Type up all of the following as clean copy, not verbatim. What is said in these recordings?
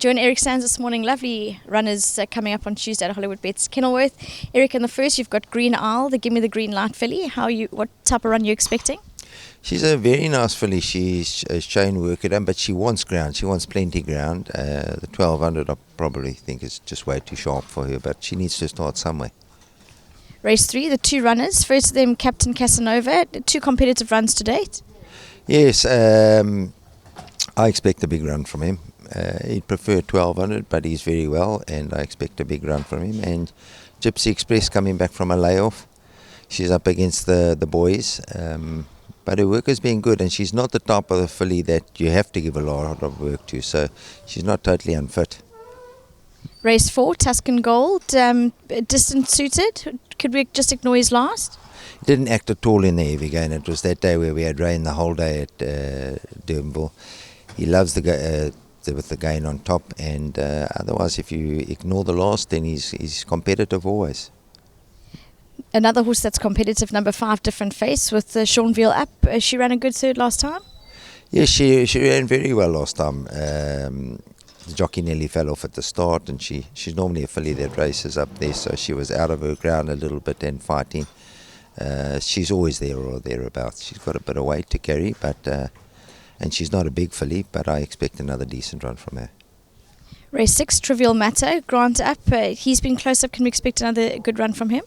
Join Eric Sands this morning. Lovely runners coming up on Tuesday at Hollywood Bets Kenilworth. Eric, in the first, you've got Green Isle, the Give Me the Green Light filly. What type of run are you expecting? She's a very nice filly. She's shown work at them, but she wants ground. She wants plenty ground. The 1200 I probably think is just way too sharp for her, but she needs to start somewhere. Race 3, the two runners. First of them, Captain Casanova. 2 competitive runs to date. Yes, I expect a big run from him. He'd prefer 1200, but he's very well, and I expect a big run from him. And Gypsy Express coming back from a layoff. She's up against the boys. But her work has been good, and she's not the type of the filly that you have to give a lot of work to, so she's not totally unfit. Race 4, Tuscan Gold, distance suited. Could we just ignore his last? He didn't act at all in the heavy gain. It was that day where we had rain the whole day at Durbanville. He loves with the gain on top, and otherwise if you ignore the last, then he's competitive always. Another horse that's competitive, number 5, Different Face, with Sean Veal up. She ran a good third last time? Yes, she ran very well last time. The jockey nearly fell off at the start, and she's normally a filly that races up there, so she was out of her ground a little bit and fighting. She's always there or thereabouts. She's got a bit of weight to carry, but and she's not a big filly, but I expect another decent run from her. Race 6, Trivial Matter, Grant up. He's been close up. Can we expect another good run from him?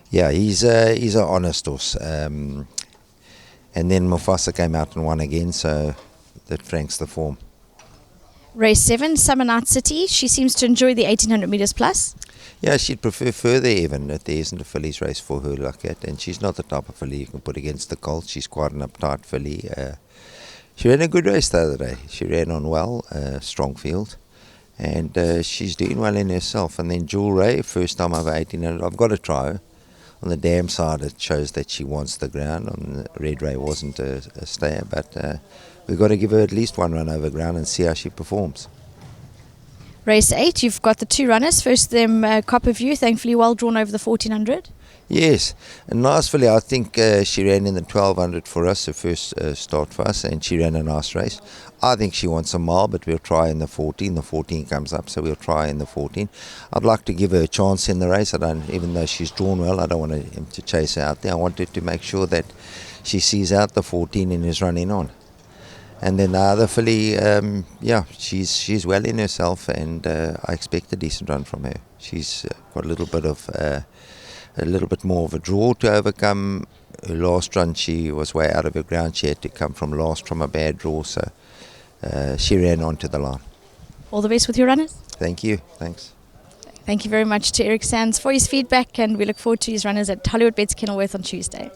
Yeah, he's an honest horse. And then Mufasa came out and won again, so that franks the form. Race 7, Summer Night City. She seems to enjoy the 1800 metres plus. Yeah, she'd prefer further even, that there isn't a filly's race for her like that. And she's not the type of filly you can put against the colt. She's quite an uptight filly. She ran a good race the other day. She ran on well, strong field. And she's doing well in herself. And then Jewel Ray, first time over 1800. I've got to try her. On the dam side, it shows that she wants the ground. On the Red Ray wasn't a stayer, but we've got to give her at least one run over ground and see how she performs. Race 8, you've got the 2 runners. First them, Copper View, thankfully well drawn over the 1400. Yes, a nice filly. I think she ran in the 1200 for us, the first start for us, and she ran a nice race. I think she wants a mile, but we'll try in the 14. The 14 comes up, so we'll try in the 14. I'd like to give her a chance in the race. Even though she's drawn well, I don't want him to chase her out there. I want her to make sure that she sees out the 14 and is running on. And then the other filly, she's well in herself, and I expect a decent run from her. She's got a little bit more of a draw to overcome. Her last run, she was way out of her ground. She had to come from last from a bad draw, so she ran onto the line. All the best with your runners. Thank you. Thanks. Thank you very much to Eric Sands for his feedback, and we look forward to his runners at Hollywood Bets Kenilworth on Tuesday.